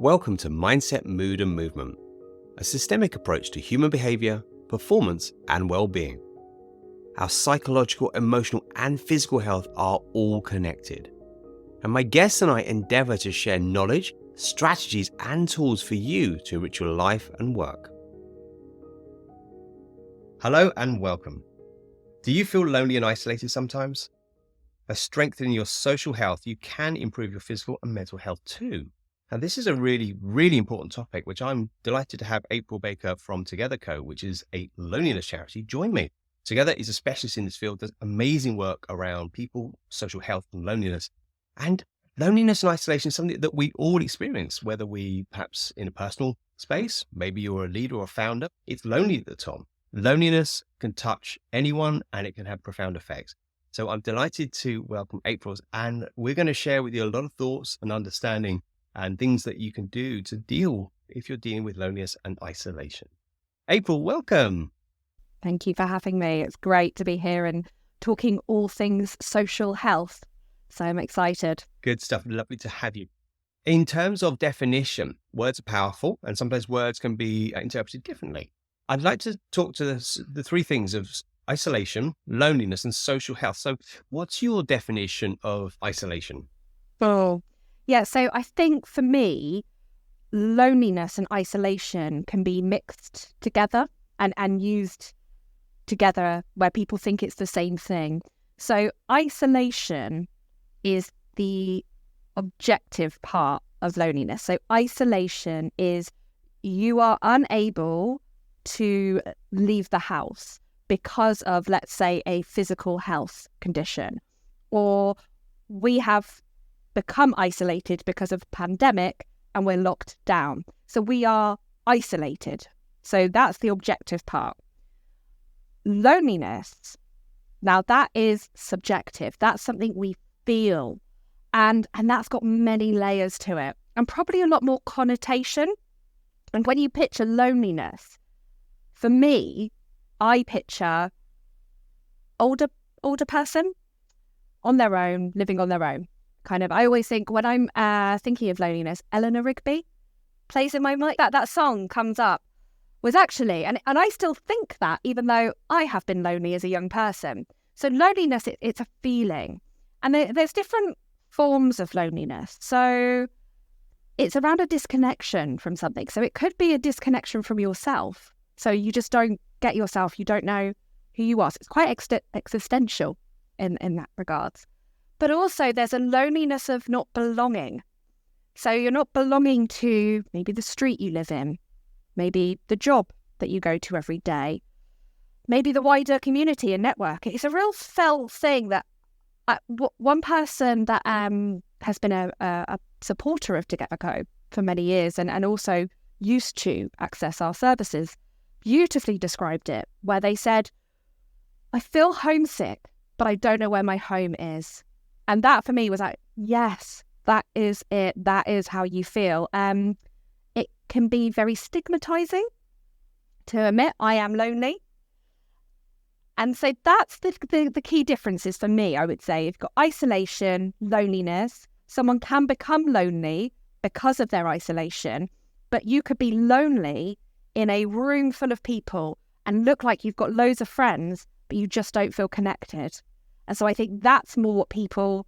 Welcome to Mindset, Mood and Movement, a systemic approach to human behavior, performance and well-being. Our psychological, emotional and physical health are all connected. And my guests and I endeavor to share knowledge, strategies and tools for you to enrich your life and work. Hello and welcome. Do you feel lonely and isolated sometimes? By strengthening your social health, you can improve your physical and mental health too. And this is a really, really important topic, which I'm delighted to have April Baker from TogetherCo, which is a loneliness charity, join me. Together is a specialist in this field, does amazing work around people, social health and loneliness. And loneliness and isolation is something that we all experience, whether we perhaps in a personal space, maybe you're a leader or a founder, it's lonely at the top. Loneliness can touch anyone and it can have profound effects. So I'm delighted to welcome April, and we're going to share with you a lot of thoughts and understanding and things that you can do to deal if you're dealing with loneliness and isolation. April, welcome. Thank you for having me. It's great to be here and talking all things social health. So I'm excited. Good stuff. Lovely to have you. In terms of definition, words are powerful and sometimes words can be interpreted differently. I'd like to talk to the three things of isolation, loneliness and social health. So what's your definition of isolation? Yeah, so I think for me, loneliness and isolation can be mixed together and used together where people think it's the same thing. So isolation is the objective part of loneliness. So isolation is you are unable to leave the house because of, let's say, a physical health condition, or we have become isolated because of pandemic and we're locked down. So we are isolated. So that's the objective part. Loneliness, now that is subjective. That's something we feel. And that's got many layers to it and probably a lot more connotation. And when you picture loneliness, for me, I picture older person on their own, living on their own. Kind of, I always think when I'm thinking of loneliness, Eleanor Rigby plays in my mind. That song comes up was actually, and I still think that even though I have been lonely as a young person. So loneliness, it's a feeling. And there's different forms of loneliness. So it's around a disconnection from something. So it could be a disconnection from yourself. So you just don't get yourself, you don't know who you are. So it's quite existential in that regards. But also there's a loneliness of not belonging. So you're not belonging to maybe the street you live in, maybe the job that you go to every day, maybe the wider community and network. It's a real felt thing that one person that has been a supporter of TogetherCo for many years and also used to access our services beautifully described it, where they said, I feel homesick, but I don't know where my home is. And that for me was like, yes, that is it. That is how you feel. It can be very stigmatizing to admit I am lonely. And so that's the key differences for me, I would say. You've got isolation, loneliness. Someone can become lonely because of their isolation, but you could be lonely in a room full of people and look like you've got loads of friends, but you just don't feel connected. And so I think that's more what people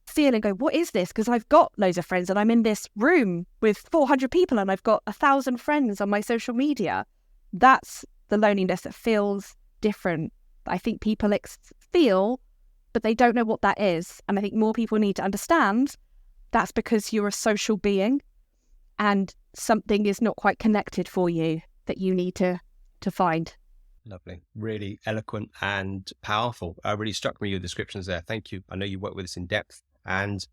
feel and go, what is this? Because I've got loads of friends and I'm in this room with 400 people and I've got 1,000 friends on my social media. That's the loneliness that feels different. I think people feel, but they don't know what that is. And I think more people need to understand that's because you're a social being and something is not quite connected for you that you need to find. Lovely. Really eloquent and powerful. Really struck me your descriptions there. Thank you. I know you work with us in depth. And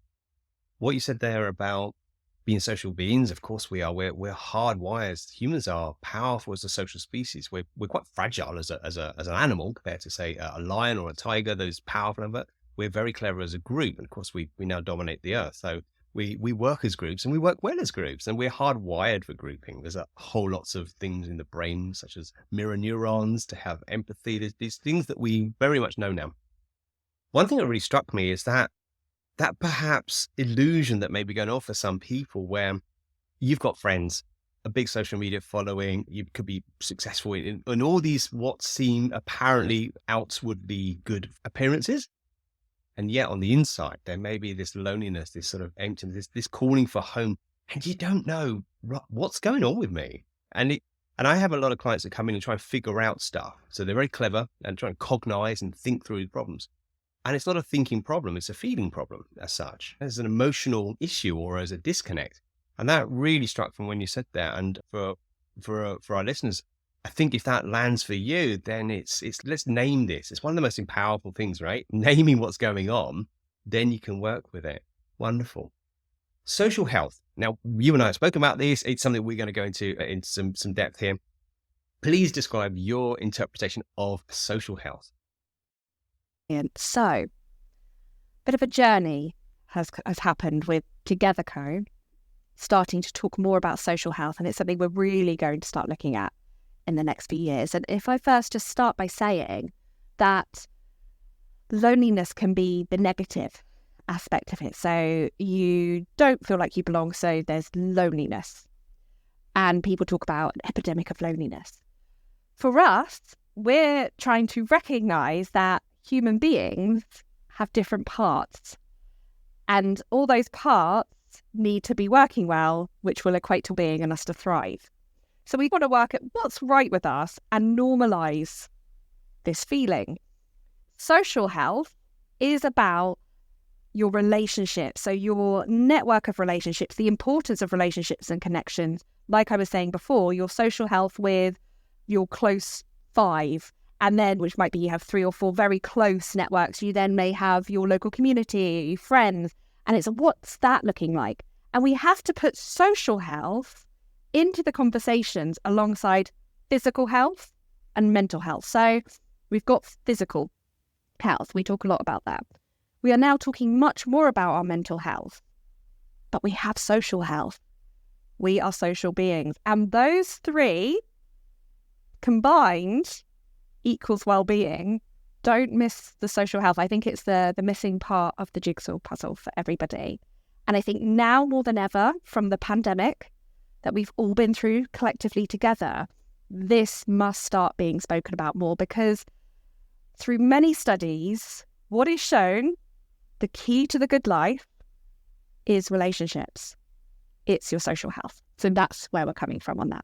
what you said there about being social beings, of course we are. We're hardwired. Humans are powerful as a social species. We're quite fragile as an animal compared to, say, a lion or a tiger. Those powerful, but we're very clever as a group. And of course, we now dominate the earth. So we work as groups and we work well as groups, and we're hardwired for grouping. There's a whole lots of things in the brain, such as mirror neurons, to have empathy. There's these things that we very much know now. One thing that really struck me is that perhaps illusion that may be going on for some people, where you've got friends, a big social media following, you could be successful in all these what seem apparently outwardly good appearances. And yet on the inside, there may be this loneliness, this sort of emptiness, this calling for home. And you don't know what's going on with me. And I have a lot of clients that come in and try and figure out stuff. So they're very clever and try and cognize and think through the problems. And it's not a thinking problem, it's a feeling problem as such. There's an emotional issue or as a disconnect. And that really struck from when you said that. And for our listeners, I think if that lands for you, then it's let's name this. It's one of the most powerful things, right? Naming what's going on, then you can work with it. Wonderful. Social health. Now, you and I have spoken about this. It's something we're going to go into in some depth here. Please describe your interpretation of social health. And so, bit of a journey has happened with TogetherCo, starting to talk more about social health, and it's something we're really going to start looking at in the next few years. And if I first just start by saying that loneliness can be the negative aspect of it. So you don't feel like you belong, so there's loneliness. And people talk about an epidemic of loneliness. For us, we're trying to recognize that human beings have different parts. And all those parts need to be working well, which will equate to being and us to thrive. So we've got to work at what's right with us and normalize this feeling. Social health is about your relationships, so your network of relationships, the importance of relationships and connections. Like I was saying before, your social health with your close 5, and then, which might be you have 3 or 4 very close networks. You then may have your local community, friends, and it's what's that looking like? And we have to put social health into the conversations alongside physical health and mental health. So we've got physical health. We talk a lot about that. We are now talking much more about our mental health, but we have social health. We are social beings. And those 3 combined equals well-being. Don't miss the social health. I think it's the missing part of the jigsaw puzzle for everybody. And I think now more than ever, from the pandemic that we've all been through collectively together, this must start being spoken about more, because through many studies, what is shown, the key to the good life is relationships. It's your social health. So that's where we're coming from on that.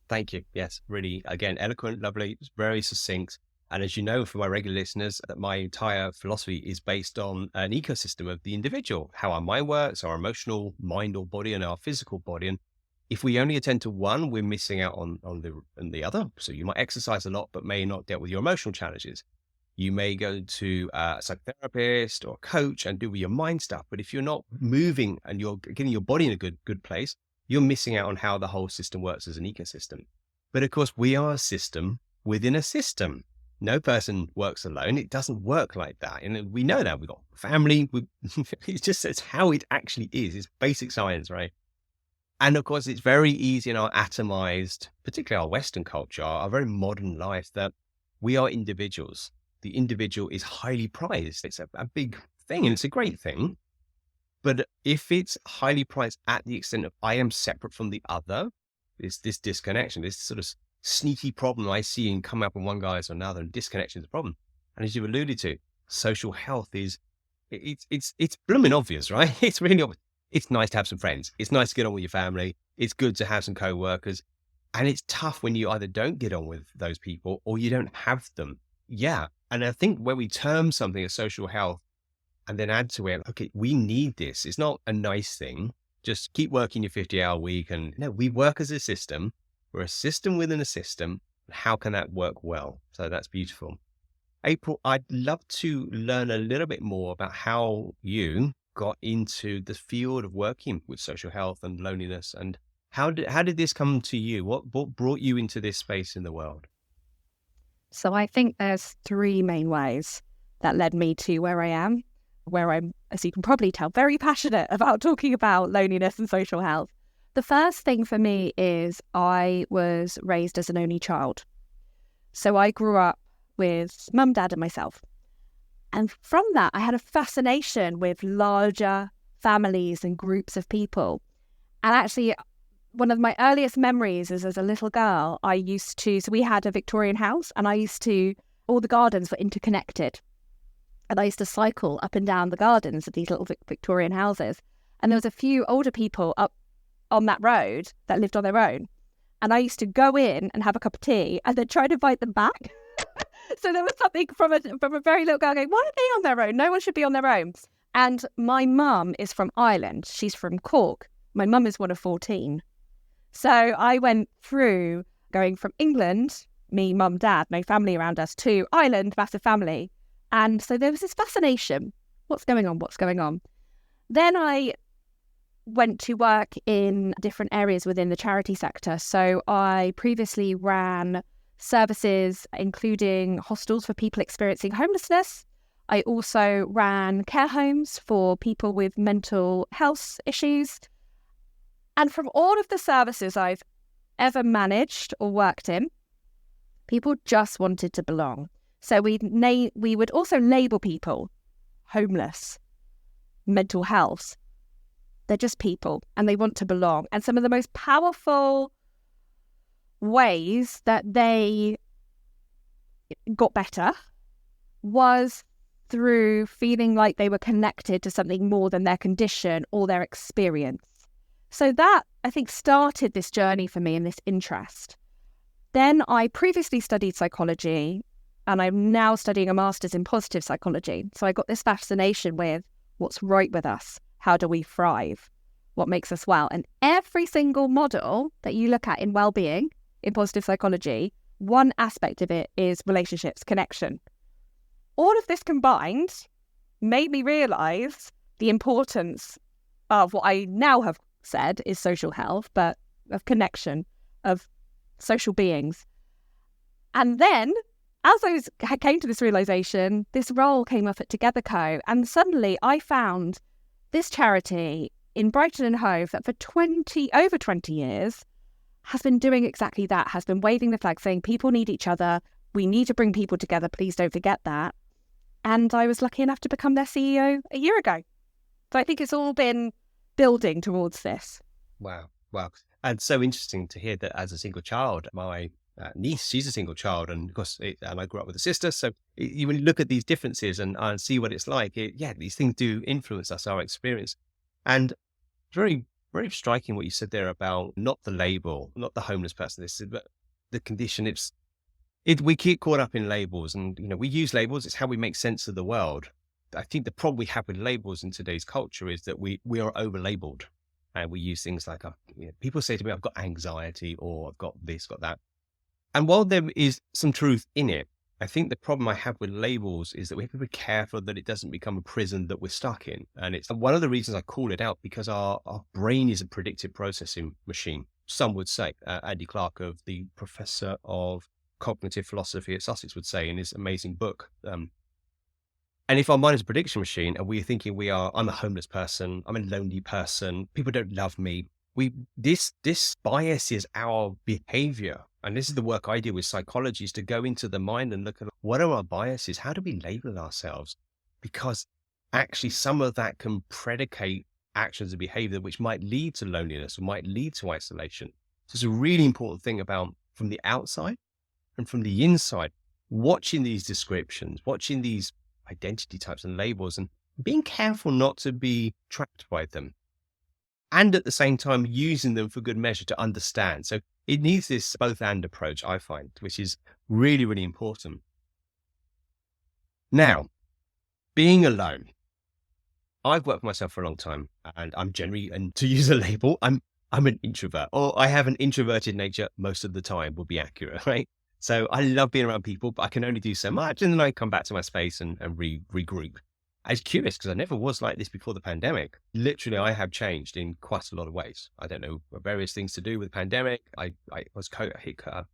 Thank you. Yes, really, again, eloquent, lovely, very succinct. And as you know, for my regular listeners, my entire philosophy is based on an ecosystem of the individual, how our mind works, our emotional mind or body, and our physical body. And if we only attend to one, we're missing out on the other. So you might exercise a lot, but may not deal with your emotional challenges. You may go to a psychotherapist or a coach and do with your mind stuff. But if you're not moving and you're getting your body in a good place, you're missing out on how the whole system works as an ecosystem. But of course, we are a system within a system. No person works alone. It doesn't work like that. And we know that. We've got family. It's how it actually is. It's basic science, right? And of course, it's very easy in our atomized, particularly our Western culture, our very modern life, that we are individuals. The individual is highly prized. It's a big thing, and it's a great thing. But if it's highly prized at the extent of I am separate from the other, it's this disconnection, this sort of sneaky problem I see in coming up in one guise or another, and disconnection is a problem. And as you alluded to, social health is, it's blooming obvious, right? It's really obvious. It's nice to have some friends. It's nice to get on with your family. It's good to have some co-workers. And it's tough when you either don't get on with those people or you don't have them. Yeah. And I think when we term something as social health and then add to it, okay, we need this. It's not a nice thing. Just keep working your 50-hour week. And no, we work as a system. We're a system within a system. How can that work well? So that's beautiful. April, I'd love to learn a little bit more about how you got into the field of working with social health and loneliness, and how did this come to you? What brought you into this space in the world? So I think there's 3 main ways that led me to where I am, where I'm, as you can probably tell, very passionate about talking about loneliness and social health. The first thing for me is I was raised as an only child. So I grew up with mum, dad, and myself. And from that, I had a fascination with larger families and groups of people. And actually, one of my earliest memories is as a little girl, so we had a Victorian house, and all the gardens were interconnected. And I used to cycle up and down the gardens of these little Victorian houses. And there was a few older people up on that road that lived on their own. And I used to go in and have a cup of tea and then try to invite them back. So there was something from a very little girl going, why are they on their own? No one should be on their own. And my mum is from Ireland. She's from Cork. My mum is one of 14. So I went through going from England, me, mum, dad, no family around us, to Ireland, massive family. And so there was this fascination. What's going on? What's going on? Then I went to work in different areas within the charity sector. So I previously ran services, including hostels for people experiencing homelessness. I also ran care homes for people with mental health issues. And from all of the services I've ever managed or worked in, people just wanted to belong. So we would also label people homeless, mental health. They're just people and they want to belong. And some of the most powerful ways that they got better was through feeling like they were connected to something more than their condition or their experience. So that, I think, started this journey for me and this interest. Then I previously studied psychology, and I'm now studying a master's in positive psychology. So I got this fascination with what's right with us. How do we thrive? What makes us well? And every single model that you look at in well-being, in positive psychology, one aspect of it is relationships, connection. All of this combined made me realize the importance of what I now have said is social health, but of connection, of social beings. And then, as I came to this realization, this role came up at TogetherCo, and suddenly I found this charity in Brighton and Hove that for over 20 years has been doing exactly that, has been waving the flag saying people need each other, we need to bring people together, please don't forget that. And I was lucky enough to become their CEO a year ago. So I think it's all been building towards this. Wow. And so interesting to hear that as a single child, my niece, she's a single child, and of course, and I grew up with a sister. So you when you look at these differences and see what it's like, these things do influence us, our experience. And very, very striking what you said there about not the label, not the homeless person, but the condition. We get caught up in labels, and we use labels. It's how we make sense of the world. I think the problem we have with labels in today's culture is that we are over labeled, and we use things like people say to me, I've got anxiety, or I've got this, got that. And while there is some truth in it, I think the problem I have with labels is that we have to be careful that it doesn't become a prison that we're stuck in. And it's one of the reasons I call it out, because our brain is a predictive processing machine. Some would say, Andy Clark, the professor of cognitive philosophy at Sussex, would say in his amazing book. And if our mind is a prediction machine and we're thinking I'm a homeless person, I'm a lonely person, people don't love me, this biases our behavior. And this is the work I do with psychology, is to go into the mind and look at what are our biases? How do we label ourselves? Because actually some of that can predicate actions and behavior which might lead to loneliness or might lead to isolation. So it's a really important thing about from the outside and from the inside, watching these descriptions, watching these identity types and labels, and being careful not to be trapped by them. And at the same time, using them for good measure to understand. So it needs this both and approach, I find, which is really, really important. Now, being alone. I've worked for myself for a long time, and I'm generally, and to use a label, I'm an introvert, or I have an introverted nature most of the time, would be accurate, right? So I love being around people, but I can only do so much. And then I come back to my space and regroup. I was curious because I never was like this before the pandemic. Literally, I have changed in quite a lot of ways. I don't know, various things to do with the pandemic. I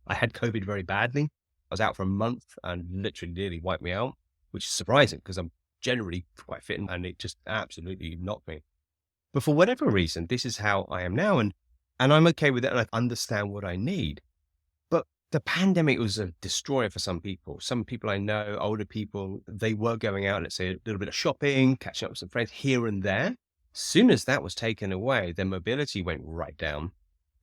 had COVID very badly. I was out for a month and literally nearly wiped me out, which is surprising because I'm generally quite fit, and it just absolutely knocked me. But for whatever reason, this is how I am now. And I'm okay with it. And I understand what I need. The pandemic was a destroyer for some people. Some people I know, older people, they were going out, let's say a little bit of shopping, catching up with some friends here and there. As soon as that was taken away, their mobility went right down.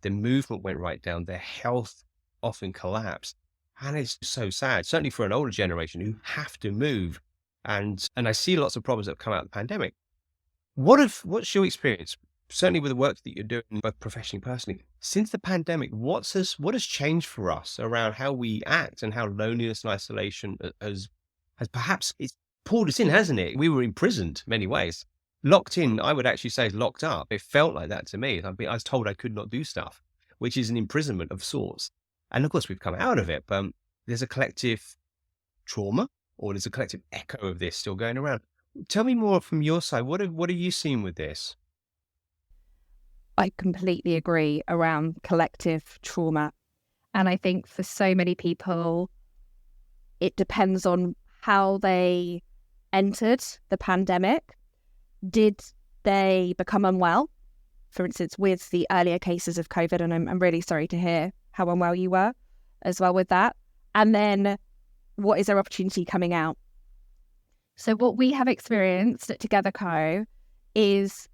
their movement went right down, their health often collapsed. And it's so sad, certainly for an older generation who have to move. And I see lots of problems that have come out of the pandemic. What's your experience, certainly with the work that you're doing, both professionally and personally, since the pandemic? What has changed for us around how we act and how loneliness and isolation has perhaps it's pulled us in, hasn't it? We were imprisoned in many ways, locked in. I would actually say locked up. It felt like that to me. I was told I could not do stuff, which is an imprisonment of sorts. And of course, we've come out of it, but there's a collective trauma, or there's a collective echo of this still going around. Tell me more from your side. What are you seeing with this? I completely agree around collective trauma. And I think for so many people, it depends on how they entered the pandemic. Did they become unwell? For instance, with the earlier cases of COVID, and I'm really sorry to hear how unwell you were as well with that. And then what is their opportunity coming out? So what we have experienced at TogetherCo is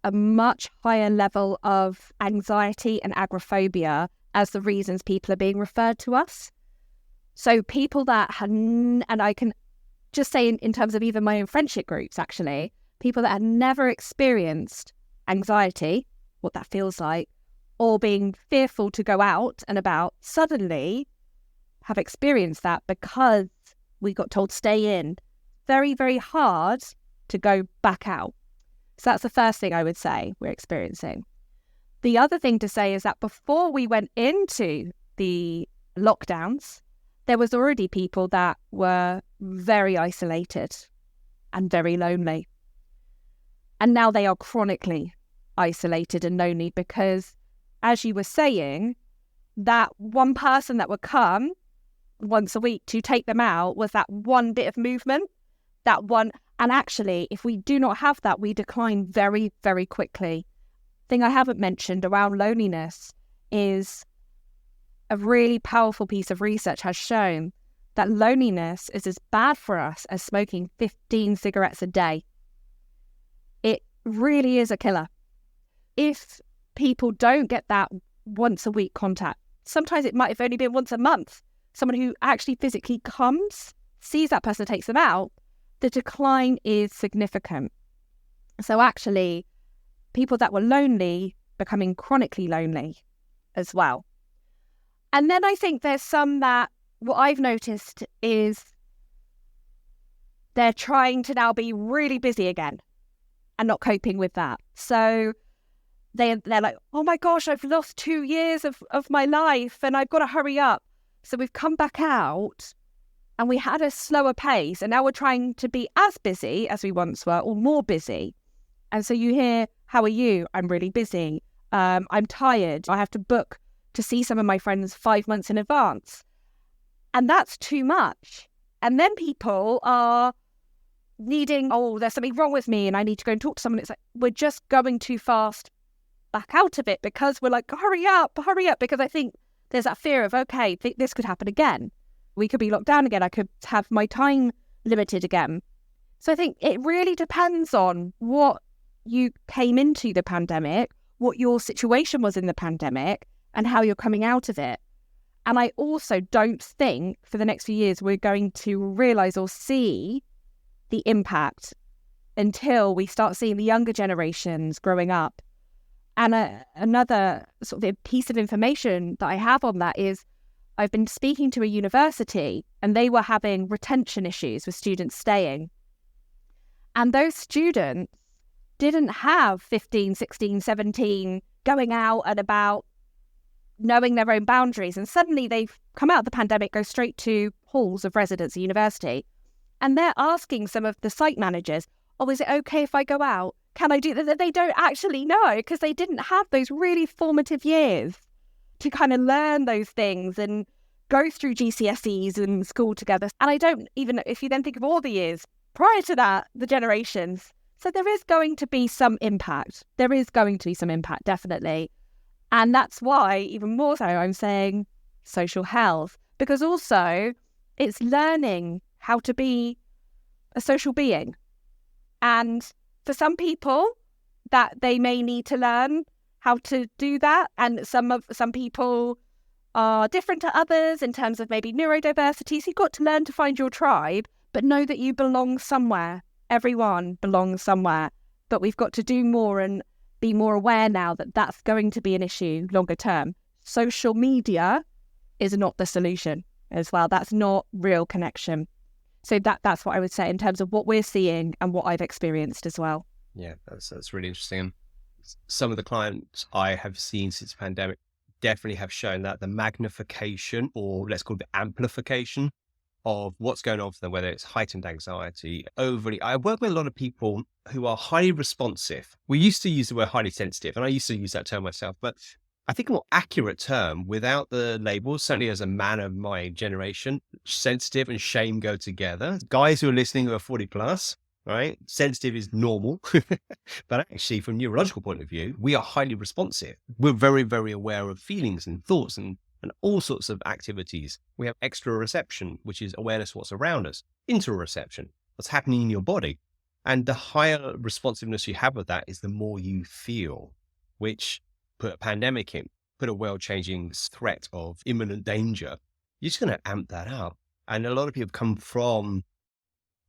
a much higher level of anxiety and agoraphobia as the reasons people are being referred to us. So people that had, and I can just say in terms of even my own friendship groups, actually, people that had never experienced anxiety, what that feels like, or being fearful to go out and about, suddenly have experienced that because we got told stay in. Very, very hard to go back out. So that's the first thing I would say we're experiencing. The other thing to say is that before we went into the lockdowns, there was already people that were very isolated and very lonely. And now they are chronically isolated and lonely because, as you were saying, that one person that would come once a week to take them out was that one bit of movement, that one. And actually, if we do not have that, we decline very, very quickly. Thing I haven't mentioned around loneliness is a really powerful piece of research has shown that loneliness is as bad for us as smoking 15 cigarettes a day. It really is a killer. If people don't get that once a week contact, sometimes it might have only been once a month, someone who actually physically comes, sees that person, takes them out, the decline is significant. So actually, people that were lonely becoming chronically lonely as well. And then I think there's some that, what I've noticed is they're trying to now be really busy again and not coping with that. So they're like, oh my gosh, I've lost 2 years of my life and I've got to hurry up. So we've come back out and we had a slower pace, and now we're trying to be as busy as we once were or more busy. And so you hear, how are you? I'm really busy. I'm tired. I have to book to see some of my friends 5 months in advance. And that's too much. And then people are needing, oh, there's something wrong with me and I need to go and talk to someone. It's like, we're just going too fast back out of it because we're like, hurry up, because I think there's that fear of, okay, this could happen again. We could be locked down again. I could have my time limited again. So I think it really depends on what you came into the pandemic, what your situation was in the pandemic, and how you're coming out of it. And I also don't think for the next few years we're going to realise or see the impact until we start seeing the younger generations growing up. And another sort of piece of information that I have on that is I've been speaking to a university and they were having retention issues with students staying. And those students didn't have 15, 16, 17 going out and about, knowing their own boundaries. And suddenly they've come out of the pandemic, go straight to halls of residence at university. And they're asking some of the site managers, oh, is it okay if I go out? Can I do that? They don't actually know because they didn't have those really formative years to kind of learn those things and go through GCSEs and school together. And I don't even, if you then think of all the years prior to that, the generations. So there is going to be some impact. There is going to be some impact, definitely. And that's why, even more so, I'm saying social health, because also it's learning how to be a social being. And for some people, that they may need to learn how to do that. And some people are different to others in terms of maybe neurodiversity. So you've got to learn to find your tribe, but know that you belong somewhere. Everyone belongs somewhere. But we've got to do more and be more aware now that that's going to be an issue longer term. Social media is not the solution as well. That's not real connection. So that's what I would say in terms of what we're seeing and what I've experienced as well. Yeah, that's really interesting. And some of the clients I have seen since the pandemic definitely have shown that the magnification, or let's call it the amplification, of what's going on for them, whether it's heightened anxiety, overly. I work with a lot of people who are highly responsive. We used to use the word highly sensitive, and I used to use that term myself, but I think a more accurate term without the labels, certainly as a man of my generation, sensitive and shame go together. Guys who are listening who are 40 plus, right? Sensitive is normal. But actually, from a neurological point of view, we are highly responsive. We're very, very aware of feelings and thoughts and all sorts of activities. We have exteroception, which is awareness of what's around us, interoception, what's happening in your body. And the higher responsiveness you have with that is the more you feel, which put a pandemic in, put a world-changing threat of imminent danger. You're just going to amp that up. And a lot of people come from,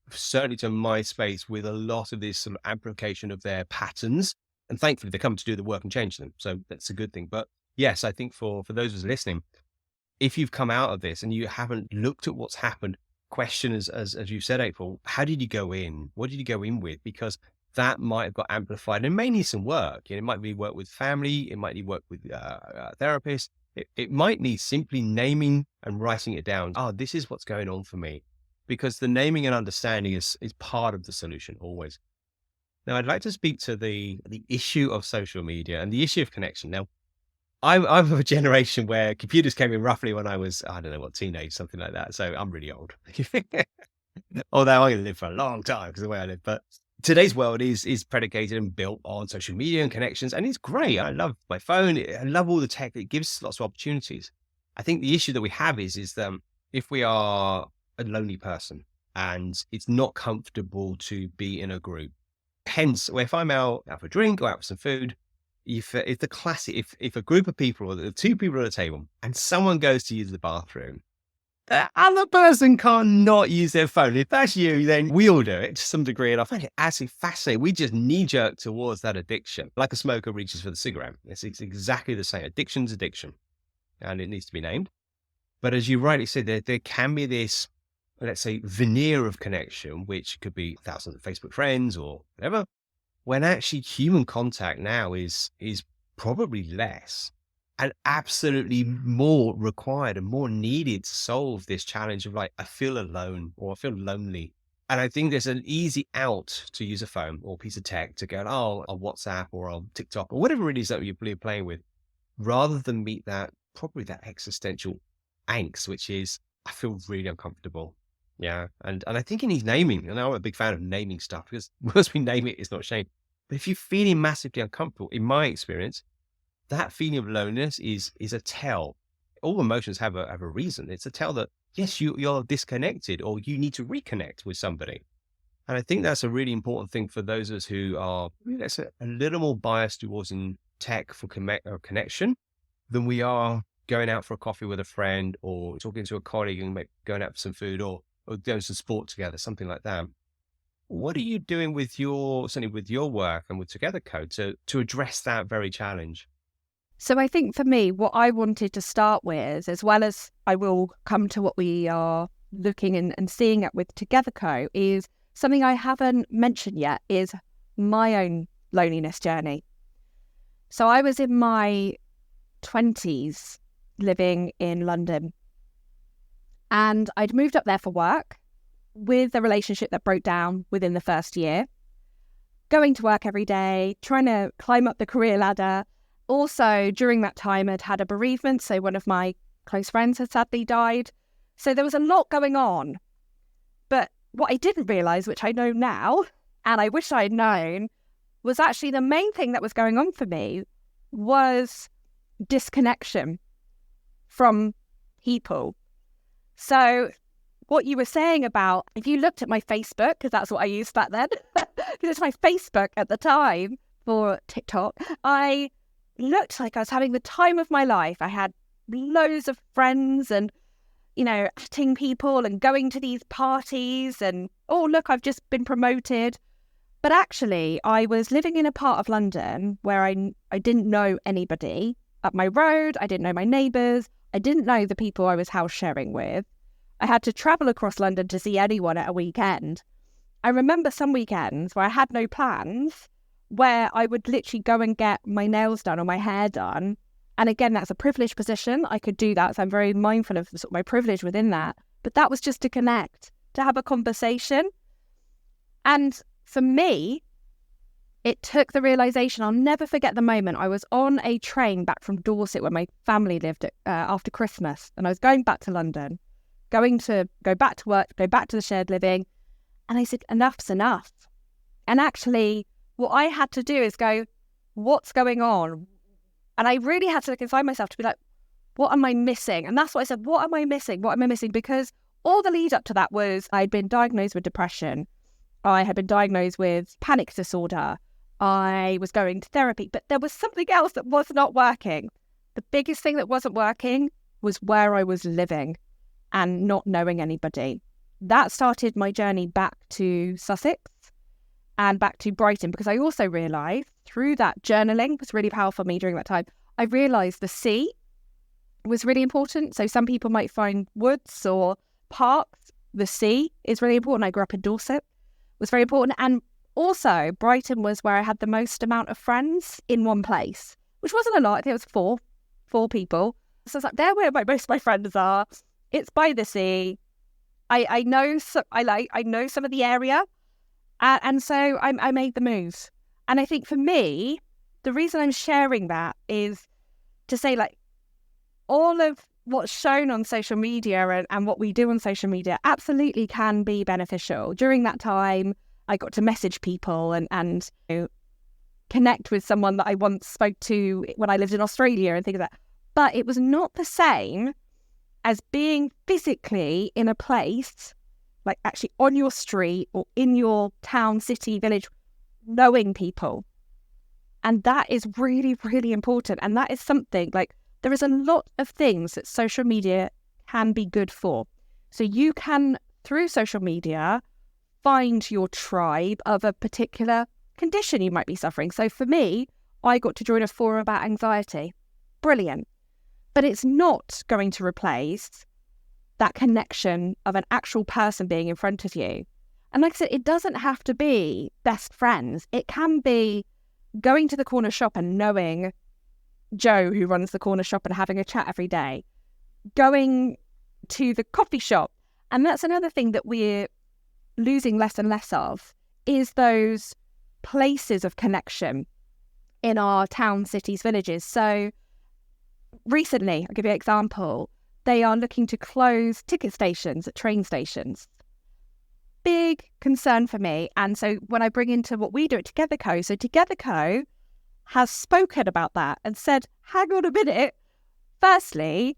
certainly to my space, with a lot of this sort of amplification of their patterns. And thankfully, they come to do the work and change them. So that's a good thing. But yes, I think for those of us listening, if you've come out of this and you haven't looked at what's happened, question as you said, April, how did you go in? What did you go in with? Because that might have got amplified and may need some work. It might be work with family. It might need work with a therapist. It might need simply naming and writing it down. Oh, this is what's going on for me. Because the naming and understanding is part of the solution always. Now, I'd like to speak to the issue of social media and the issue of connection. Now, I'm of a generation where computers came in roughly when I was, I don't know what, teenage, something like that. So I'm really old. Although I'm going to live for a long time because of the way I live. But today's world is predicated and built on social media and connections. And it's great. I love my phone. I love all the tech. It gives lots of opportunities. I think the issue that we have is that if we are a lonely person and it's not comfortable to be in a group, hence, if I'm out for a drink or out for some food, if the classic, if a group of people, or the two people at a table, and someone goes to use the bathroom, the other person can't not use their phone. If that's you, then we all do it to some degree. And I find it absolutely fascinating. We just knee jerk towards that addiction, like a smoker reaches for the cigarette. It's exactly the same. Addiction's addiction, and it needs to be named. But as you rightly said, there can be this, let's say, veneer of connection, which could be thousands of Facebook friends or whatever, when actually human contact now is probably less and absolutely more required and more needed to solve this challenge of like, I feel alone or I feel lonely. And I think there's an easy out to use a phone or a piece of tech to go, oh, on WhatsApp or on TikTok or whatever it is that you're playing with, rather than meet that, probably that existential angst, which is, I feel really uncomfortable. Yeah. And I think it needs naming. And I'm a big fan of naming stuff because once we name it, it's not shame. But if you're feeling massively uncomfortable, in my experience, that feeling of loneliness is a tell. All emotions have a reason. It's a tell that, yes, you're disconnected or you need to reconnect with somebody. And I think that's a really important thing for those of us who are, let's say, a little more biased towards in tech for connection than we are going out for a coffee with a friend or talking to a colleague and going out for some food or doing some sport together, something like that. What are you doing with certainly with your work and with TogetherCo to address that very challenge? So I think for me, what I wanted to start with, as well as I will come to what we are looking and seeing at with TogetherCo, is something I haven't mentioned yet is my own loneliness journey. So I was in my 20s living in London and I'd moved up there for work with a relationship that broke down within the first year, going to work every day, trying to climb up the career ladder. Also, during that time, I'd had a bereavement. So one of my close friends had sadly died. So there was a lot going on. But what I didn't realise, which I know now, and I wish I had known, was actually the main thing that was going on for me was disconnection from people. So what you were saying about, if you looked at my Facebook, because that's what I used back then, because it's my Facebook at the time for TikTok, I looked like I was having the time of my life. I had loads of friends and, acting people and going to these parties and, oh, look, I've just been promoted. But actually, I was living in a part of London where I didn't know anybody up my road. I didn't know my neighbours. I didn't know the people I was house sharing with. I had to travel across London to see anyone at a weekend. I remember some weekends where I had no plans, where I would literally go and get my nails done or my hair done. And again, that's a privileged position. I could do that. So I'm very mindful of sort of my privilege within that. But that was just to connect, to have a conversation. And for me, it took the realization, I'll never forget the moment. I was on a train back from Dorset where my family lived after Christmas. And I was going back to London, going to go back to work, go back to the shared living. And I said, enough's enough. And actually, what I had to do is go, what's going on? And I really had to look inside myself to be like, what am I missing? And that's what I said, what am I missing? What am I missing? Because all the lead up to that was I'd been diagnosed with depression. I had been diagnosed with panic disorder. I was going to therapy, but there was something else that was not working. The biggest thing that wasn't working was where I was living and not knowing anybody. That started my journey back to Sussex and back to Brighton, because I also realised through that journaling was really powerful for me during that time. I realised the sea was really important. So some people might find woods or parks. The sea is really important. I grew up in Dorset. It was very important. And also Brighton was where I had the most amount of friends in one place, which wasn't a lot. I think it was four people. So it's like, they're where most of my friends are. It's by the sea. I know some of the area. And so I made the move. And I think for me, the reason I'm sharing that is to say, like, all of what's shown on social media and what we do on social media absolutely can be beneficial. During that time, I got to message people and connect with someone that I once spoke to when I lived in Australia and things like that. But it was not the same as being physically in a place, like actually on your street or in your town, city, village, knowing people. And that is really, really important. And that is something, like, there is a lot of things that social media can be good for. So you can, through social media, find your tribe of a particular condition you might be suffering. So for me, I got to join a forum about anxiety. Brilliant. But it's not going to replace that connection of an actual person being in front of you. And like I said, it doesn't have to be best friends. It can be going to the corner shop and knowing Joe, who runs the corner shop, and having a chat every day. Going to the coffee shop. And that's another thing that we're losing less and less of, is those places of connection in our towns, cities, villages. So recently, I'll give you an example, they are looking to close ticket stations at train stations. Big concern for me. And so when I bring into what we do at TogetherCo, so TogetherCo has spoken about that and said, hang on a minute. Firstly,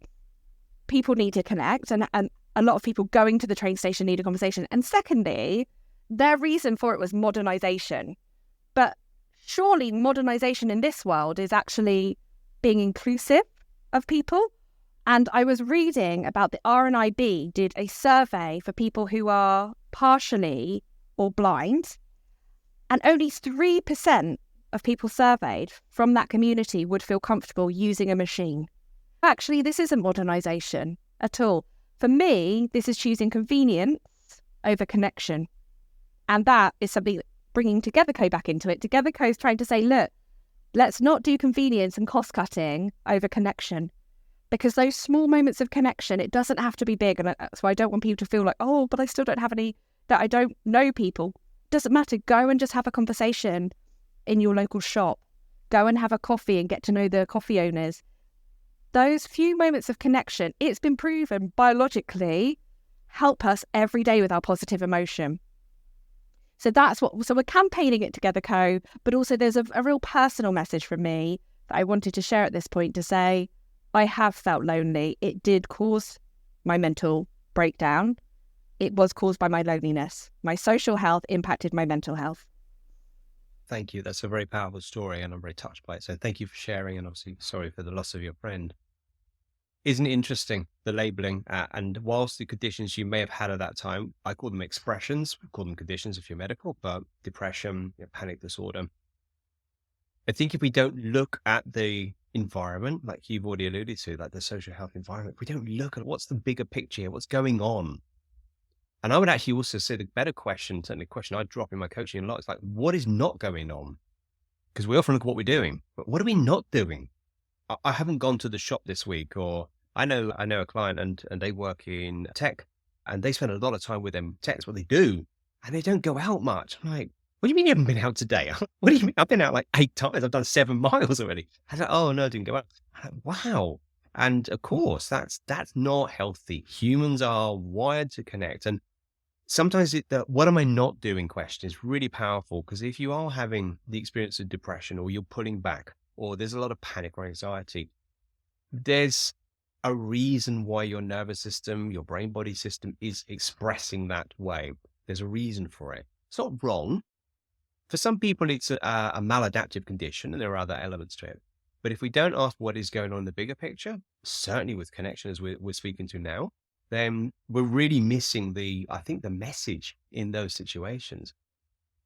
people need to connect, and a lot of people going to the train station need a conversation. And secondly, their reason for it was modernisation. But surely modernisation in this world is actually being inclusive of people. And I was reading about the RNIB did a survey for people who are partially or blind, and only 3% of people surveyed from that community would feel comfortable using a machine. Actually, this isn't modernisation at all. For me, this is choosing convenience over connection. And that is something that bringing TogetherCo back into it. TogetherCo is trying to say, look, let's not do convenience and cost cutting over connection. Because those small moments of connection, it doesn't have to be big. And so I don't want people to feel like, oh, but I still don't have any, that I don't know people. Doesn't matter. Go and just have a conversation in your local shop. Go and have a coffee and get to know the coffee owners. Those few moments of connection, it's been proven biologically, help us every day with our positive emotion. So we're campaigning it TogetherCo, but also there's a real personal message from me that I wanted to share at this point to say, I have felt lonely. It did cause my mental breakdown. It was caused by my loneliness. My social health impacted my mental health. Thank you. That's a very powerful story, and I'm very touched by it. So thank you for sharing, and obviously sorry for the loss of your friend. Isn't it interesting, the labeling? And whilst the conditions you may have had at that time, I call them expressions, we call them conditions if you're medical, but depression, panic disorder. I think if we don't look at the environment, like you've already alluded to, like the social health environment, we don't look at what's the bigger picture here, what's going on. And I would actually also say the better question, certainly a question I drop in my coaching a lot, is like, what is not going on? Because we often look at what we're doing, but what are we not doing? I haven't gone to the shop this week, or I know a client and they work in tech and they spend a lot of time with them techs, what they do, and they don't go out much. I'm like, what do you mean you haven't been out today? What do you mean? I've been out like 8 times. I've done 7 miles already. I was like, oh no, I didn't go out. I'm like, wow. And of course, that's not healthy. Humans are wired to connect. And sometimes the what am I not doing question is really powerful, because if you are having the experience of depression, or you're pulling back, or there's a lot of panic or anxiety, there's a reason why your nervous system, your brain body system is expressing that way. There's a reason for it. It's not wrong. For some people, it's a maladaptive condition, and there are other elements to it. But if we don't ask what is going on in the bigger picture, certainly with connection as we're speaking to now, then we're really missing I think the message in those situations.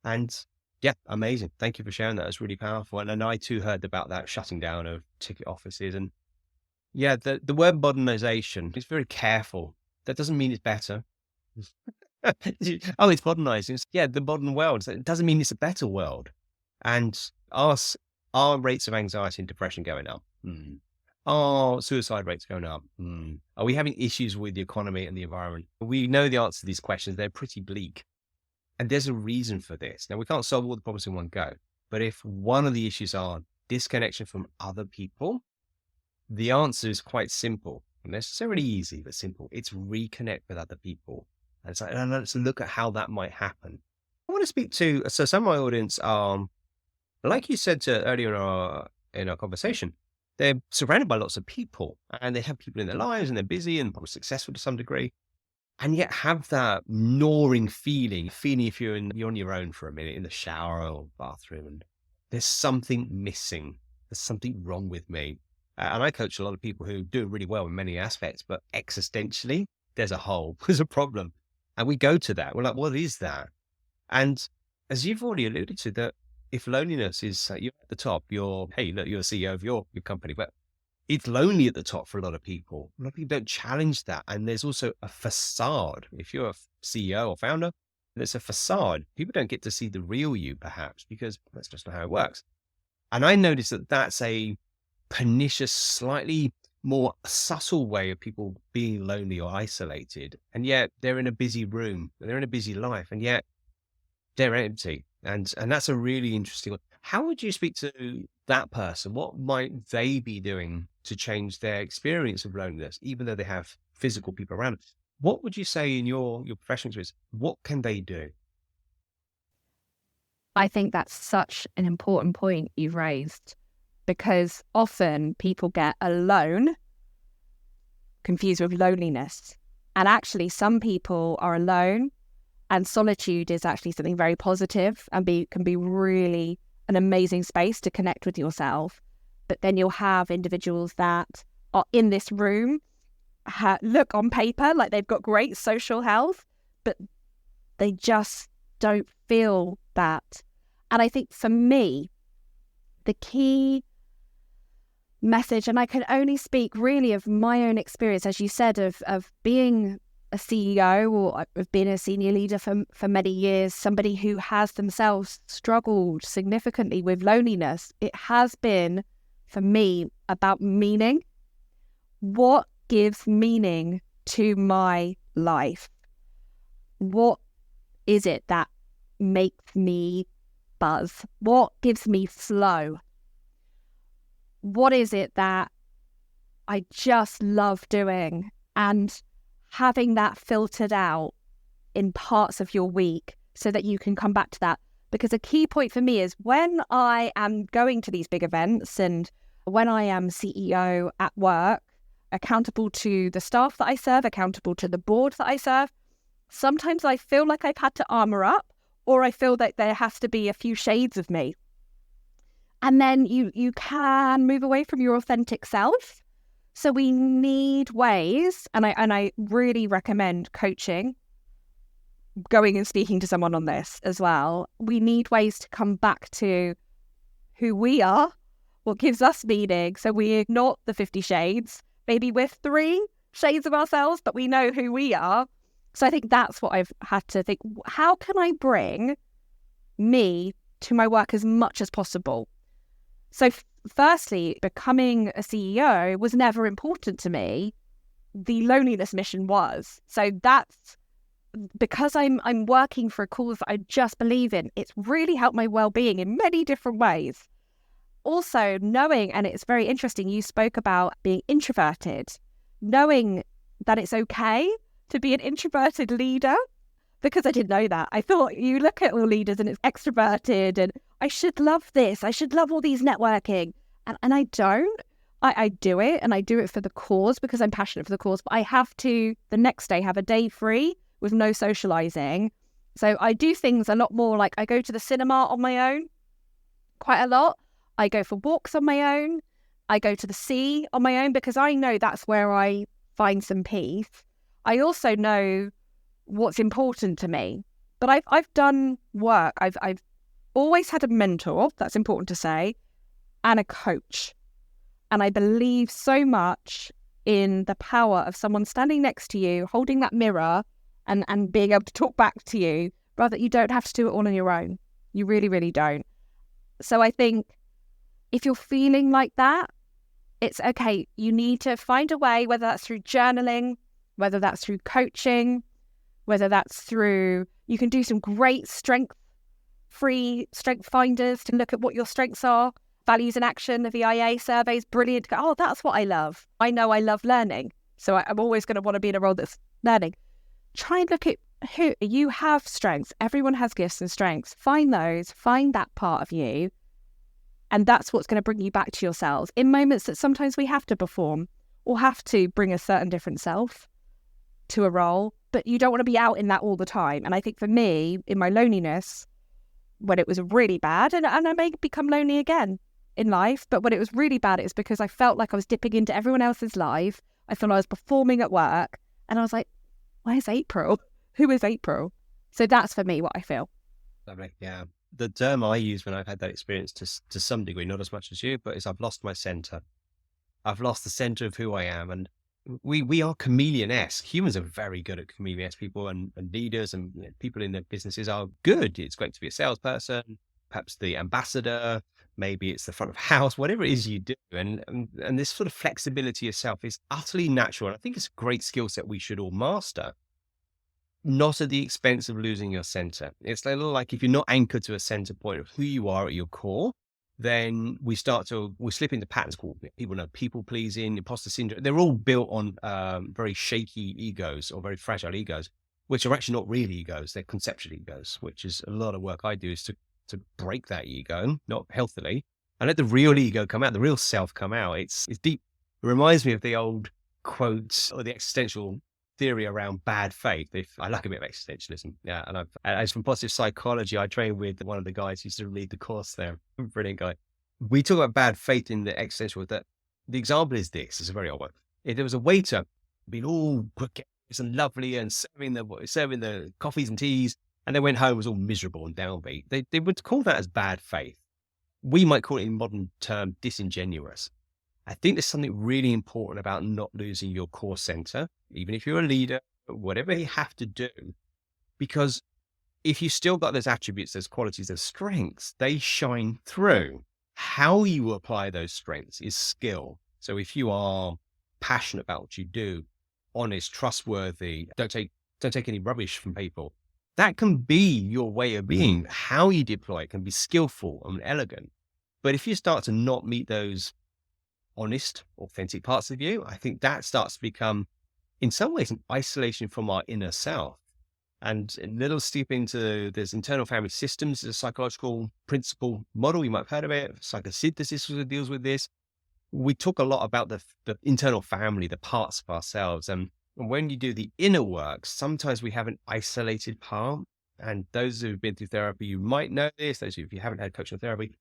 And yeah, amazing. Thank you for sharing that. It's really powerful. And I too heard about that shutting down of ticket offices. And yeah, the word modernization is very careful. That doesn't mean it's better. Oh, it's modernizing. Yeah, the modern world. So it doesn't mean it's a better world. And our rates of anxiety and depression going up? Are suicide rates going up? Are we having issues with the economy and the environment? We know the answer to these questions. They're pretty bleak. And there's a reason for this. Now, we can't solve all the problems in one go. But if one of the issues are disconnection from other people, the answer is quite simple. Not necessarily easy, but simple. It's reconnect with other people. And so let's look at how that might happen. I want to speak to, so some of my audience are, like you said earlier in our conversation, they're surrounded by lots of people, and they have people in their lives, and they're busy and probably successful to some degree, and yet have that gnawing feeling if you're on your own for a minute in the shower or bathroom, and there's something missing. There's something wrong with me. And I coach a lot of people who do really well in many aspects, but existentially, there's a hole, there's a problem. And we go to that. We're like, what is that? And as you've already alluded to, that if loneliness is, you're at the top, hey, look, you're a CEO of your company, but it's lonely at the top for a lot of people. A lot of people don't challenge that. And there's also a facade. If you're a CEO or founder, there's a facade. People don't get to see the real you, perhaps, because that's just not how it works. And I noticed that that's a pernicious, slightly more subtle way of people being lonely or isolated. And yet they're in a busy room, they're in a busy life, and yet they're empty. And that's a really interesting one. How would you speak to that person? What might they be doing to change their experience of loneliness, even though they have physical people around them? What would you say in your professional experience? What can they do? I think that's such an important point you've raised, because often people get alone confused with loneliness. And actually, some people are alone, and solitude is actually something very positive and can be really an amazing space to connect with yourself. But then you'll have individuals that are in this room, look on paper like they've got great social health, but they just don't feel that. And I think for me, the key message, and I can only speak really of my own experience, as you said, of being a CEO or of being a senior leader for many years, somebody who has themselves struggled significantly with loneliness. It has been, for me, about meaning. What gives meaning to my life? What is it that makes me buzz? What gives me flow? What is it that I just love doing? And having that filtered out in parts of your week so that you can come back to that. Because a key point for me is when I am going to these big events and when I am CEO at work, accountable to the staff that I serve, accountable to the board that I serve, sometimes I feel like I've had to armor up, or I feel that there has to be a few shades of me. And then you can move away from your authentic self. So we need ways, and I really recommend coaching, going and speaking to someone on this as well. We need ways to come back to who we are, what gives us meaning. So we're not the 50 shades. Maybe we're 3 shades of ourselves, but we know who we are. So I think that's what I've had to think. How can I bring me to my work as much as possible? So firstly, becoming a CEO was never important to me. The loneliness mission was. So that's because I'm working for a cause that I just believe in. It's really helped my well-being in many different ways. Also knowing, and it's very interesting, you spoke about being introverted, knowing that it's okay to be an introverted leader, because I didn't know that. I thought you look at all leaders and it's extroverted and I should love this. I should love all these networking. And I don't. I do it, and I do it for the cause because I'm passionate for the cause, but I have to the next day have a day free with no socializing. So I do things a lot more, like I go to the cinema on my own quite a lot. I go for walks on my own. I go to the sea on my own because I know that's where I find some peace. I also know what's important to me. But I've done work. I've always had a mentor, that's important to say, and a coach. And I believe so much in the power of someone standing next to you, holding that mirror and being able to talk back to you, rather that you don't have to do it all on your own. You really, really don't. So I think if you're feeling like that, it's okay. You need to find a way, whether that's through journaling, whether that's through coaching, whether that's through, you can do some great free strength finders to look at what your strengths are. Values in Action, the VIA surveys, brilliant. Oh, that's what I love. I know I love learning. So I'm always going to want to be in a role that's learning. Try and look at who you have strengths. Everyone has gifts and strengths. Find those, find that part of you. And that's what's going to bring you back to yourselves in moments that sometimes we have to perform or have to bring a certain different self to a role, but you don't want to be out in that all the time. And I think for me, in my loneliness, when it was really bad, and I may become lonely again in life, but when it was really bad, it was because I felt like I was dipping into everyone else's life. I felt I was performing at work, and I was like, where's April? Who is April? So that's for me what I feel. Lovely. Yeah. The term I use when I've had that experience to some degree, not as much as you, but is I've lost my center. I've lost the center of who I am. And we are chameleon-esque. Humans are very good at chameleon-esque. People and leaders and people in their businesses are good. It's great to be a salesperson, perhaps the ambassador, maybe it's the front of house, whatever it is you do. And this sort of flexibility of self is utterly natural. And I think it's a great skill set we should all master, not at the expense of losing your center. It's a little like if you're not anchored to a center point of who you are at your core, then we slip into patterns called, people know, people pleasing, imposter syndrome. They're all built on very shaky egos or very fragile egos, which are actually not real egos. They're conceptual egos, which is a lot of work I do, is to break that ego, not healthily, and let the real ego come out, the real self come out. It's deep. It reminds me of the old quotes or the existential theory around bad faith. I like a bit of existentialism. Yeah. And as from positive psychology, I trained with one of the guys who used to lead the course there. Brilliant guy. We talk about bad faith in the existential, that the example is this. It's a very old one. If there was a waiter being all gregarious and lovely and serving the coffees and teas, and they went home, was all miserable and downbeat, they would call that as bad faith. We might call it in modern term disingenuous. I think there's something really important about not losing your core center, even if you're a leader, whatever you have to do, because if you still got those attributes, those qualities, those strengths, they shine through. How you apply those strengths is skill. So if you are passionate about what you do, honest, trustworthy, don't take any rubbish from people, that can be your way of being. How you deploy it can be skillful and elegant. But if you start to not meet those honest, authentic parts of you, I think that starts to become, in some ways, an isolation from our inner self. And a little steep into there's internal family systems, a psychological principle model. You might have heard of it. Psychosynthesis deals with this. We talk a lot about the internal family, the parts of ourselves. And when you do the inner work, sometimes we have an isolated part. And those who've been through therapy, you might know this. Those of you who haven't had coaching therapy,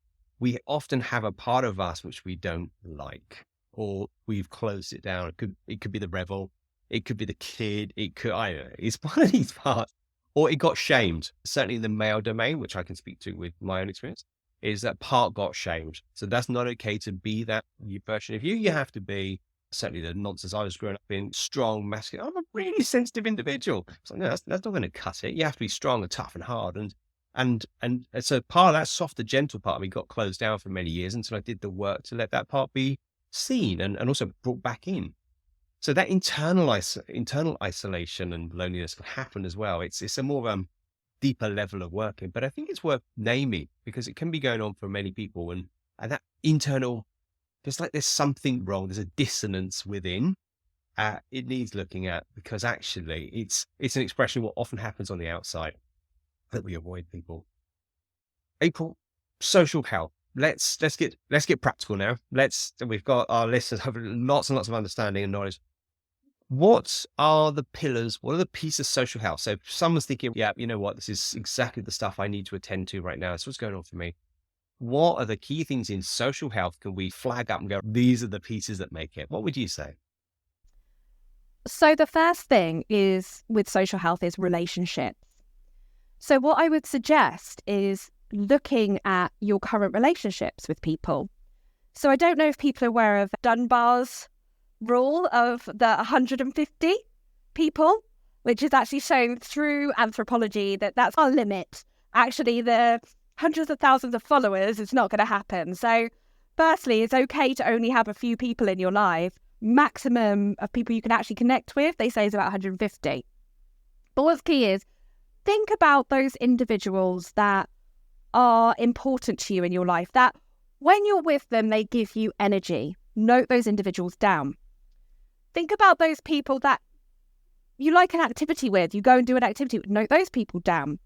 we often have a part of us which we don't like, or we've closed it down. It could be the rebel, it could be the kid, I don't know, it's one of these parts, or it got shamed. Certainly in the male domain, which I can speak to with my own experience, is that part got shamed. So that's not okay to be that version of you. You have to be, certainly the nonsense I was growing up in, strong, masculine. I'm a really sensitive individual. So no, that's not going to cut it. You have to be strong and tough and hard. And so part of that softer, gentle part of me got closed down for many years until I did the work to let that part be seen and also brought back in. So that internal isolation and loneliness can happen as well. It's a more deeper level of working, but I think it's worth naming because it can be going on for many people. And that internal, just like there's something wrong, there's a dissonance within. It needs looking at because actually it's an expression of what often happens on the outside that we avoid people. April, social health. Let's get practical now. We've got our listeners have lots and lots of understanding and knowledge. What are the pillars? What are the pieces of social health? So if someone's thinking, yeah, you know what, this is exactly the stuff I need to attend to right now. That's what's going on for me. What are the key things in social health can we flag up and go, these are the pieces that make it? What would you say? So the first thing is with social health is relationships. So what I would suggest is looking at your current relationships with people. So I don't know if people are aware of Dunbar's rule of the 150 people, which is actually shown through anthropology that that's our limit. Actually, the hundreds of thousands of followers, it's not going to happen. So firstly, it's okay to only have a few people in your life. Maximum of people you can actually connect with, they say, is about 150. But what's key is think about those individuals that are important to you in your life, that when you're with them, they give you energy. Note those individuals down. Think about those people that you like an activity with. You go and do an activity. Note those people down.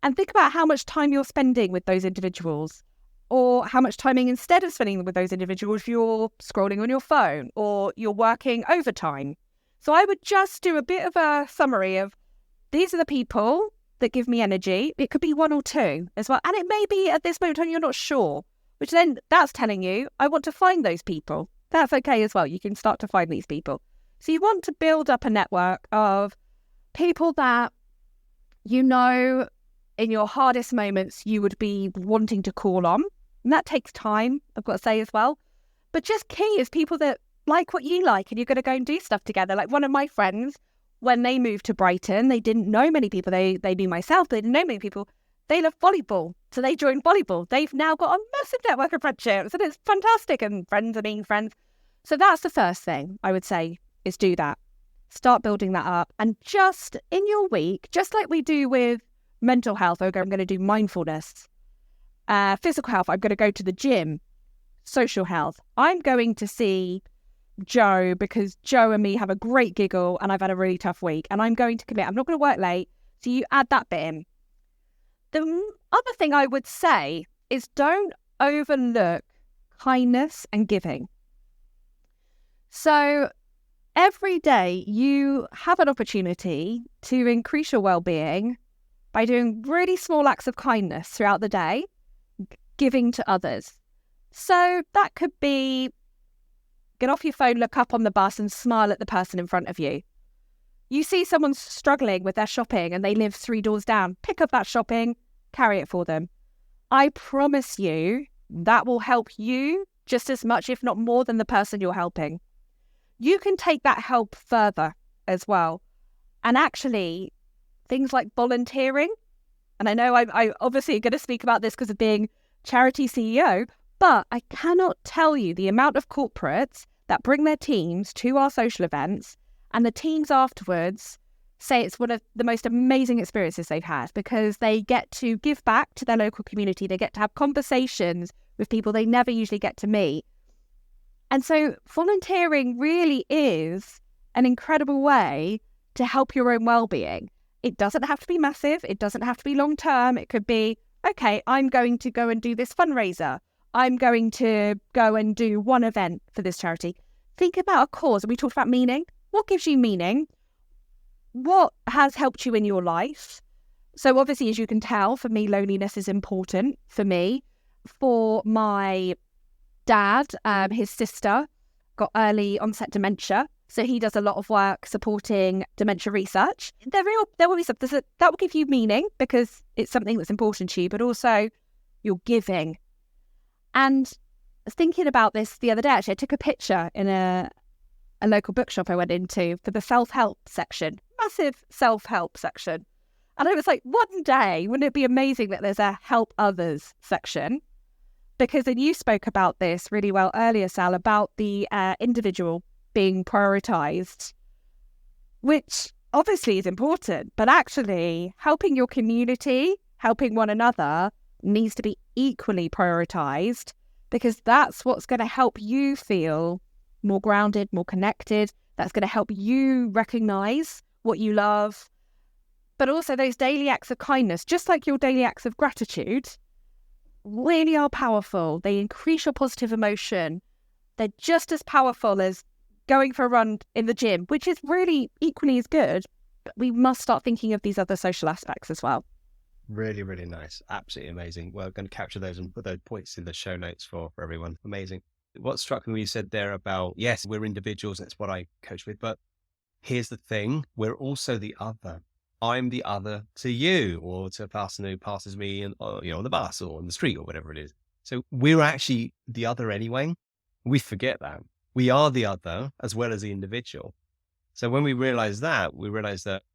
And think about how much time you're spending with those individuals, or how much time instead of spending with those individuals, you're scrolling on your phone or you're working overtime. So I would just do a bit of a summary of these are the people that give me energy. It could be one or two as well. And it may be at this moment in time you're not sure, which then that's telling you, I want to find those people. That's okay as well. You can start to find these people. So you want to build up a network of people that you know in your hardest moments you would be wanting to call on. And that takes time, I've got to say as well. But just key is people that like what you like and you're going to go and do stuff together. Like one of my friends, when they moved to Brighton, they didn't know many people. They knew myself, but they didn't know many people. They love volleyball. So they joined volleyball. They've now got a massive network of friendships and it's fantastic, and friends are being friends. So that's the first thing I would say is do that. Start building that up. And just in your week, just like we do with mental health, okay, I'm going to do mindfulness. Physical health, I'm going to go to the gym. Social health, I'm going to see Joe because Joe and me have a great giggle and I've had a really tough week and I'm going to commit. I'm not going to work late. So you add that bit in. The other thing I would say is don't overlook kindness and giving. So every day you have an opportunity to increase your well-being by doing really small acts of kindness throughout the day, giving to others. So that could be get off your phone, look up on the bus and smile at the person in front of you. You see someone struggling with their shopping and they live 3 doors down, pick up that shopping, carry it for them. I promise you that will help you just as much, if not more, than the person you're helping. You can take that help further as well. And actually, things like volunteering, and I know I obviously going to speak about this because of being charity CEO, but I cannot tell you the amount of corporates that bring their teams to our social events and the teams afterwards say it's one of the most amazing experiences they've had because they get to give back to their local community. They get to have conversations with people they never usually get to meet. And so volunteering really is an incredible way to help your own well-being. It doesn't have to be massive. It doesn't have to be long-term. It could be, okay, I'm going to go and do this fundraiser. I'm going to go and do one event for this charity. Think about a cause. And we talked about meaning. What gives you meaning? What has helped you in your life? So obviously, as you can tell, for me, loneliness is important for me. For my dad, his sister got early onset dementia. So he does a lot of work supporting dementia research. There will be something that will give you meaning because it's something that's important to you, but also you're giving. And thinking about this the other day, actually, I took a picture in a local bookshop I went into for the self-help section, massive self-help section. And I was like, one day, wouldn't it be amazing that there's a help others section? Because then you spoke about this really well earlier, Sal, about the individual being prioritized, which obviously is important, but actually helping your community, helping one another needs to be equally prioritized, because that's what's going to help you feel more grounded, more connected. That's going to help you recognize what you love, but also those daily acts of kindness, just like your daily acts of gratitude, really are powerful. They increase your positive emotion. They're just as powerful as going for a run in the gym, which is really equally as good, but we must start thinking of these other social aspects as well. Really, really nice. Absolutely amazing. We're going to capture those and put those points in the show notes for everyone. Amazing. What struck me when you said there about, yes, we're individuals. That's what I coach with. But here's the thing. We're also the other. I'm the other to you or to a person who passes me on the bus or on the street or whatever it is. So we're actually the other anyway. We forget that. We are the other as well as the individual. So when we realize that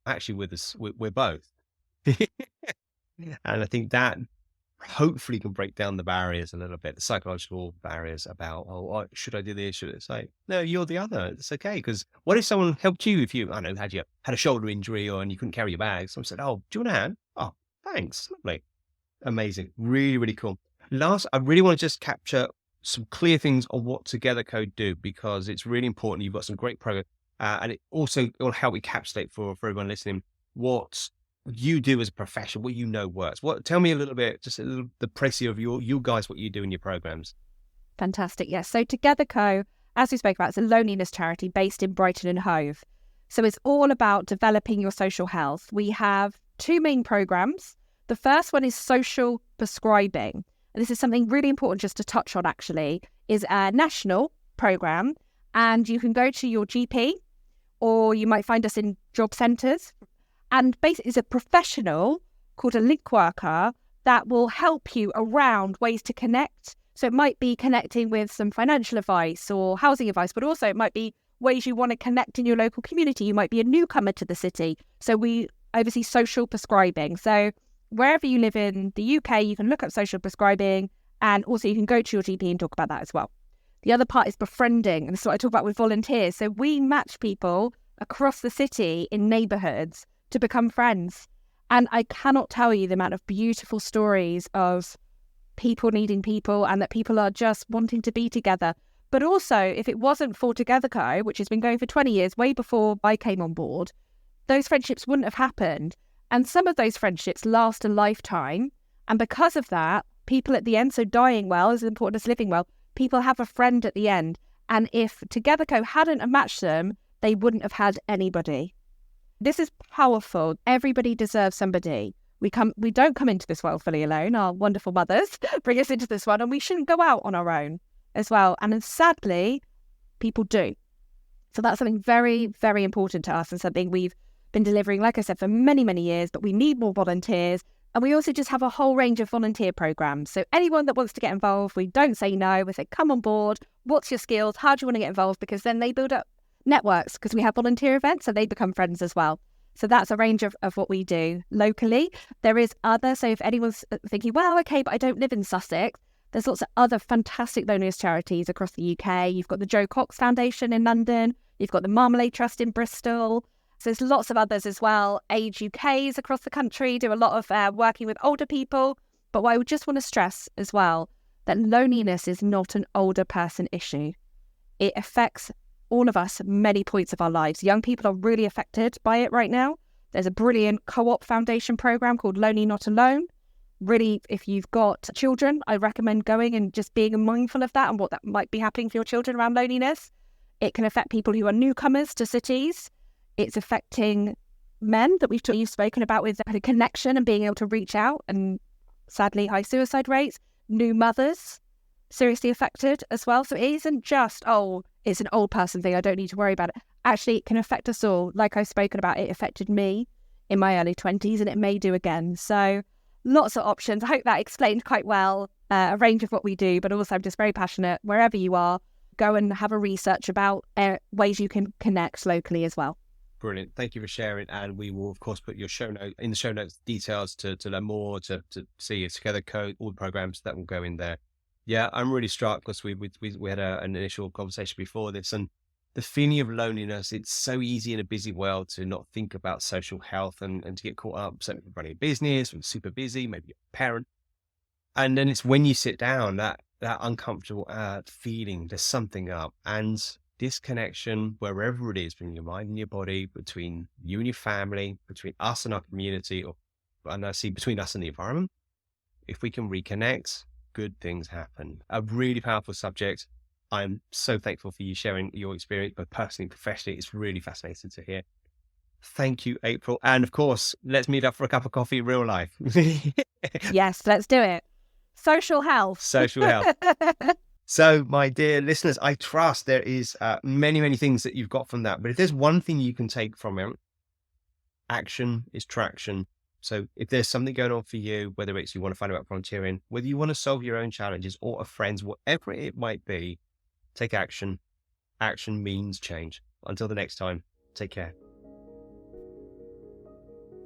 actually we're both. And I think that hopefully can break down the barriers a little bit, the psychological barriers about, should I do this? Should I say, no, you're the other. It's okay. Because what if someone helped you if you, I don't know, had a shoulder injury and you couldn't carry your bags? Someone said, oh, do you want a hand? Oh, thanks. Lovely. Amazing. Really, really cool. Last, I really want to just capture some clear things on what TogetherCo do, because it's really important. You've got some great program, and it will help encapsulate for everyone listening what you do as a profession, what you know works. Tell me a little bit, just the précis of you guys, what you do in your programs. Fantastic. Yes. So TogetherCo, as we spoke about, it's a loneliness charity based in Brighton and Hove. So it's all about developing your social health. We have two main programs. The first one is social prescribing. And this is something really important just to touch on, actually, is a national program. And you can go to your GP, or you might find us in job centres. And basically, it's a professional called a link worker that will help you around ways to connect. So it might be connecting with some financial advice or housing advice, but also it might be ways you want to connect in your local community. You might be a newcomer to the city. So we oversee social prescribing. So wherever you live in the UK, you can look up social prescribing, and also you can go to your GP and talk about that as well. The other part is befriending, and this is what I talk about with volunteers. So we match people across the city in neighbourhoods to become friends. And I cannot tell you the amount of beautiful stories of people needing people, and that people are just wanting to be together. But also, if it wasn't for TogetherCo, which has been going for 20 years, way before I came on board, those friendships wouldn't have happened. And some of those friendships last a lifetime. And because of that, people at the end, so dying well is as important as living well, people have a friend at the end. And if TogetherCo hadn't have matched them, they wouldn't have had anybody. This is powerful. Everybody deserves somebody. We don't come into this world fully alone. Our wonderful mothers bring us into this one, and we shouldn't go out on our own as well. And then sadly, people do. So that's something very, very important to us, and something we've been delivering, like I said, for many, many years, but we need more volunteers. And we also just have a whole range of volunteer programs. So anyone that wants to get involved, we don't say no. We say, come on board. What's your skills? How do you want to get involved? Because then they build up networks, because we have volunteer events, so they become friends as well. So that's a range of what we do locally. There is other, so if anyone's thinking, well, okay, but I don't live in Sussex, there's lots of other fantastic loneliness charities across the UK. You've got the Joe Cox Foundation in London. You've got the Marmalade Trust in Bristol. So there's lots of others as well. Age UKs across the country do a lot of working with older people. But what I would just want to stress as well, that loneliness is not an older person issue. It affects all of us at many points of our lives. Young people are really affected by it right now. There's a brilliant co-op foundation program called Lonely Not Alone. Really, if you've got children, I recommend going and just being mindful of that and what that might be happening for your children around loneliness. It can affect people who are newcomers to cities. It's affecting men that you've spoken about with the connection and being able to reach out, and sadly high suicide rates, new mothers seriously affected as well. So it isn't just, oh, it's an old person thing, I don't need to worry about it. Actually, it can affect us all. Like I've spoken about, it affected me in my early 20s and it may do again. So lots of options. I hope that explained quite well a range of what we do, but also I'm just very passionate. Wherever you are, go and have a research about ways you can connect locally as well. Brilliant. Thank you for sharing. And we will, of course, put your in the show notes details to learn more, to see your TogetherCo, all the programs that will go in there. Yeah, I'm really struck because we had an initial conversation before this, and the feeling of loneliness, it's so easy in a busy world to not think about social health and to get caught up, so running a business, we're super busy, maybe you're a parent. And then it's when you sit down, that uncomfortable feeling, there's something up. And this connection, wherever it is, between your mind and your body, between you and your family, between us and our community, and I see between us and the environment, if we can reconnect, good things happen. A really powerful subject. I'm so thankful for you sharing your experience, both personally and professionally. It's really fascinating to hear. Thank you, April. And of course, let's meet up for a cup of coffee in real life. Yes, let's do it. Social health. Social health. So, my dear listeners, I trust there is many, many things that you've got from that. But if there's one thing you can take from it, action is traction. So if there's something going on for you, whether it's you want to find out about volunteering, whether you want to solve your own challenges or a friend's, whatever it might be, take action. Action means change. Until the next time, take care.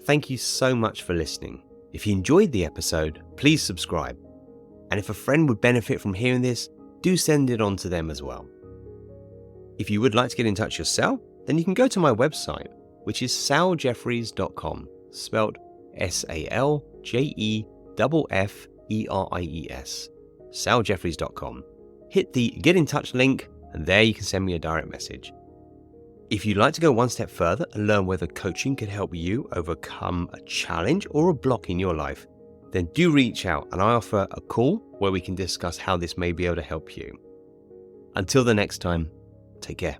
Thank you so much for listening. If you enjoyed the episode, please subscribe. And if a friend would benefit from hearing this, do send it on to them as well. If you would like to get in touch yourself, then you can go to my website, which is saljeffreys.com, spelled SALJEFFERIES, saljeffreys.com. Hit the Get in Touch link, and there you can send me a direct message. If you'd like to go one step further and learn whether coaching can help you overcome a challenge or a block in your life, then do reach out and I offer a call where we can discuss how this may be able to help you. Until the next time, take care.